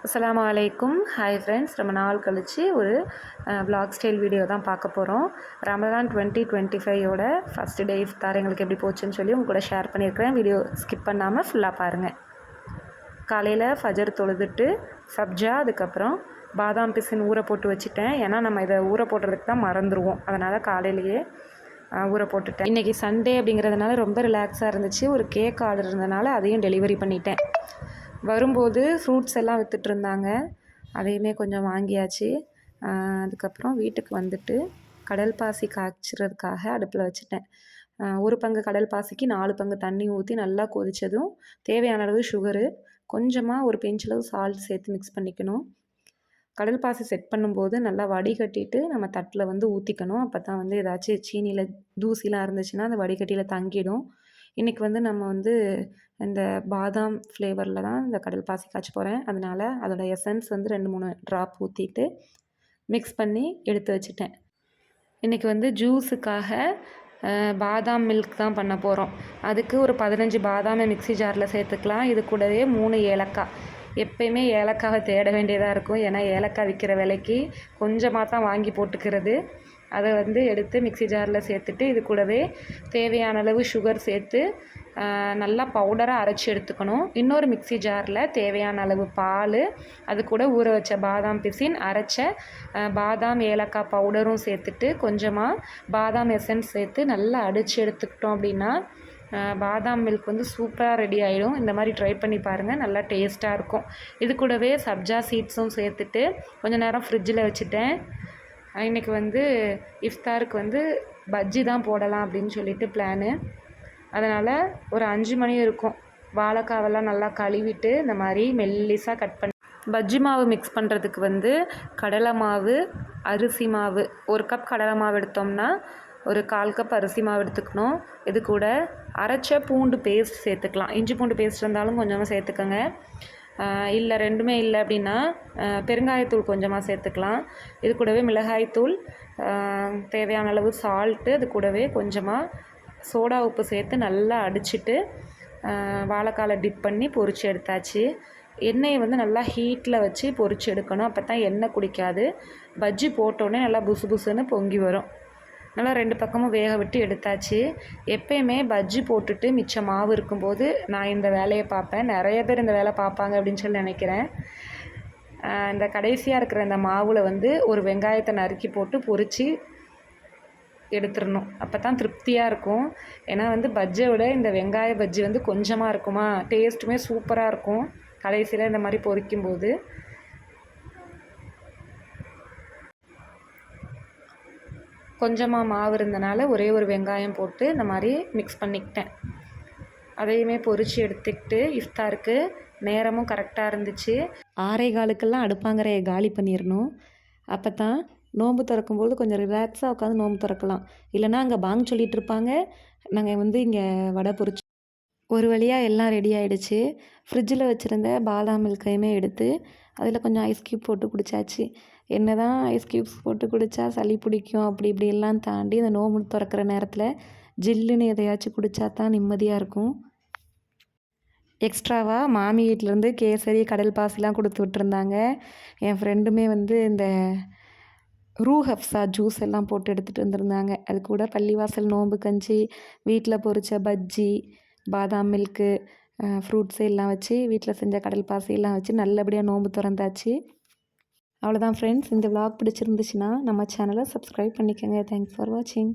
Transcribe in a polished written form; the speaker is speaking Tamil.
அஸ்ஸலாமு அலைக்கும். ஹாய் ஃப்ரெண்ட்ஸ், ரொம்ப நாள் கழித்து ஒரு vlog ஸ்டைல் வீடியோ தான் பார்க்க போகிறோம். ரமலான் 2025யோட ஃபஸ்ட் டே இஃப்தார் எங்களுக்கு எப்படி போச்சுன்னு சொல்லி உங்க கூட ஷேர் பண்ணியிருக்கிறேன். வீடியோ ஸ்கிப் பண்ணாமல் ஃபுல்லாக பாருங்கள். காலையில் ஃபஜர் தொழுதுட்டு சப்ஜா, அதுக்கப்புறம் பாதாம் பிசின் ஊற போட்டு வச்சுட்டேன். ஏன்னா நம்ம இதை ஊற போடுறதுக்கு தான் மறந்துடுவோம். அதனால் காலையிலேயே ஊற போட்டுட்டேன். இன்றைக்கி சண்டே அப்படிங்கிறதுனால ரொம்ப ரிலாக்ஸாக இருந்துச்சு. ஒரு கேக் ஆர்டர் இருந்ததுனால அதையும் டெலிவரி பண்ணிட்டேன். வரும்போது ஃப்ரூட்ஸ் எல்லாம் விற்றுட்ருந்தாங்க, அதையுமே கொஞ்சம் வாங்கியாச்சு. அதுக்கப்புறம் வீட்டுக்கு வந்துட்டு கடல் பாசி காய்ச்சறதுக்காக அடுப்பில் வச்சுட்டேன். ஒரு பங்கு கடல் பாசிக்கு 4 பங்கு தண்ணி ஊற்றி நல்லா கொதித்ததும் தேவையான அளவு சுகரு, கொஞ்சமாக ஒரு பிஞ்சளவு சால்ட் சேர்த்து மிக்ஸ் பண்ணிக்கணும். கடல் பாசி செட் பண்ணும்போது நல்லா வடிகட்டிட்டு நம்ம தட்டில் ஊற்றிக்கணும். அப்போ தான் ஏதாச்சும் சீனியில் தூசிலாம் இருந்துச்சுன்னா அந்த வடிகட்டியில் தங்கிடும். இன்றைக்கி நம்ம இந்த பாதாம் ஃப்ளேவரில் தான் இந்த கடல் பாசி காய்ச்ச போகிறேன். அதனால் அதோட எசன்ஸ் 2-3 ட்ராப் ஊற்றிட்டு மிக்ஸ் பண்ணி எடுத்து வச்சுட்டேன். இன்றைக்கி ஜூஸுக்காக பாதாம் மில்க் தான் பண்ண போகிறோம். அதுக்கு ஒரு 15 பாதாமை மிக்ஸி ஜாரில் சேர்த்துக்கலாம். இது கூடவே 3 ஏலக்காய். எப்பயுமே ஏலக்காவை தேட வேண்டியதாக இருக்கும். ஏன்னா ஏலக்காய் விற்கிற விலைக்கு கொஞ்சமாக தான் வாங்கி போட்டுக்கிறது. அதை எடுத்து மிக்ஸி ஜாரில் சேர்த்துட்டு இது கூடவே தேவையான அளவு சுகர் சேர்த்து நல்லா பவுடராக அரைச்சி எடுத்துக்கணும். இன்னொரு மிக்ஸி ஜாரில் தேவையான அளவு பால், அது கூட ஊற வச்ச பாதாம் பிசின், அரைச்ச பாதாம் ஏலக்காய் பவுடரும் சேர்த்துட்டு கொஞ்சமாக பாதாம் எசன்ஸ் சேர்த்து நல்லா அடித்து எடுத்துக்கிட்டோம் அப்படின்னா பாதாம் மில்க் சூப்பராக ரெடி ஆகிடும். இந்த மாதிரி ட்ரை பண்ணி பாருங்கள், நல்லா டேஸ்ட்டாக இருக்கும். இது கூடவே சப்ஜா சீட்ஸும் சேர்த்துட்டு கொஞ்சம் நேரம் ஃப்ரிட்ஜில் வச்சுட்டேன். இன்றைக்கி இஃப்தாருக்கு பஜ்ஜி தான் போடலாம் அப்படின்னு சொல்லிட்டு பிளானு. அதனால் ஒரு 5 மணி இருக்கும். வாழைக்காவெல்லாம் நல்லா கழுவிட்டு இந்த மாதிரி மெல்லிஸாக கட் பண்ணி பஜ்ஜி மாவு மிக்ஸ் பண்ணுறதுக்கு கடலை மாவு, அரிசி மாவு, 1 கப் கடலை மாவு எடுத்தோம்னா ஒரு 1/4 கப் அரிசி மாவு எடுத்துக்கணும். இது கூட அரைச்ச பூண்டு பேஸ்ட் சேர்த்துக்கலாம். இஞ்சி பூண்டு பேஸ்ட் இருந்தாலும் கொஞ்சமாக சேர்த்துக்கோங்க. இல்லை ரெண்டுமே இல்லை அப்படின்னா பெருங்காயத்தூள் கொஞ்சமாக சேர்த்துக்கலாம். இது கூடவே மிளகாய்த்தூள், தேவையான அளவு சால்ட்டு, அது கூடவே கொஞ்சமாக சோடா உப்பு சேர்த்து நல்லா அடிச்சுட்டு வாழைக்காலை டிப் பண்ணி பொரித்து எடுத்தாச்சு. எண்ணெயை நல்லா ஹீட்டில் வச்சு பொரித்து எடுக்கணும். அப்போ தான் எண்ணெய் குடிக்காது. பஜ்ஜி போட்டோடனே நல்லா புசு புசுன்னு பொங்கி வரும். நல்லா 2 பக்கமும் வேக விட்டு எடுத்தாச்சு. எப்பயுமே பஜ்ஜி போட்டுட்டு மிச்சம் மாவு இருக்கும்போது நான் இந்த வேலையை பார்ப்பேன். நிறைய பேர் இந்த வேலை பார்ப்பாங்க அப்படின்னு சொல்லி நினைக்கிறேன். இந்த கடைசியாக இருக்கிற இந்த மாவில் ஒரு வெங்காயத்தை நறுக்கி போட்டு பொரித்து எடுத்துடணும். அப்போ தான் திருப்தியாக இருக்கும். ஏன்னா பஜ்ஜை விட இந்த வெங்காய பஜ்ஜி கொஞ்சமாக இருக்குமா, டேஸ்ட்டுமே சூப்பராக இருக்கும் கடைசியில் இந்த மாதிரி பொரிக்கும்போது. கொஞ்சமாக மாவு இருந்தனால ஒரே ஒரு வெங்காயம் போட்டு இந்த மாதிரி மிக்ஸ் பண்ணிக்கிட்டேன். அதையுமே பொரித்து எடுத்துக்கிட்டு இஃப்தாருக்கு நேரமும் கரெக்டாக இருந்துச்சு. 6:15க்கெல்லாம் அடுப்பாங்கரையை காலி பண்ணிடணும். அப்போ தான் நோன்பு திறக்கும்போது கொஞ்சம் ரிலாக்ஸாக உட்காந்து நோன்பு திறக்கலாம். இல்லைனா அங்கே பாங் சொல்லிகிட்டு இருப்பாங்க. நாங்கள் இங்கே வடை பொரிச்சு ஒரு வழியாக எல்லாம் ரெடி ஆகிடுச்சு. ஃப்ரிட்ஜில் வச்சுருந்த பாதாம் மில்கையுமே எடுத்து அதில் கொஞ்சம் ஐஸ் க்யூப் போட்டு குடித்தாச்சு. என்ன தான் ஐஸ் க்யூப்ஸ் போட்டு குடித்தா சளி பிடிக்கும் அப்படி இப்படியெல்லாம் தாண்டி இந்த நோம்பு திறக்கிற நேரத்தில் ஜில்லுன்னு எதையாச்சும் குடித்தா தான் நிம்மதியாக இருக்கும். எக்ஸ்ட்ராவாக மாமி வீட்டிலேருந்து கேசரி, கடல் பாசிலாம் கொடுத்து விட்டுருந்தாங்க. என் ஃப்ரெண்டுமே இந்த ரூ ஹப்ஸா ஜூஸ் எல்லாம் போட்டு எடுத்துகிட்டு வந்திருந்தாங்க. அது கூட பள்ளிவாசல் நோம்பு கஞ்சி, வீட்டில் பொரித்த பஜ்ஜி, பாதாம் மில்க்கு, ஃப்ரூட்ஸு எல்லாம் வச்சு வீட்டில் செஞ்ச கடல் பாசியெல்லாம் வச்சு நல்லபடியாக நோம்பு திறந்தாச்சு. அவ்வளோதான் ஃப்ரெண்ட்ஸ். இந்த விளாக் பிடிச்சிருந்துச்சுன்னா நம்ம சேனலை சப்ஸ்கிரைப் பண்ணிக்கோங்க. தேங்க்ஸ் ஃபார் வாட்சிங்.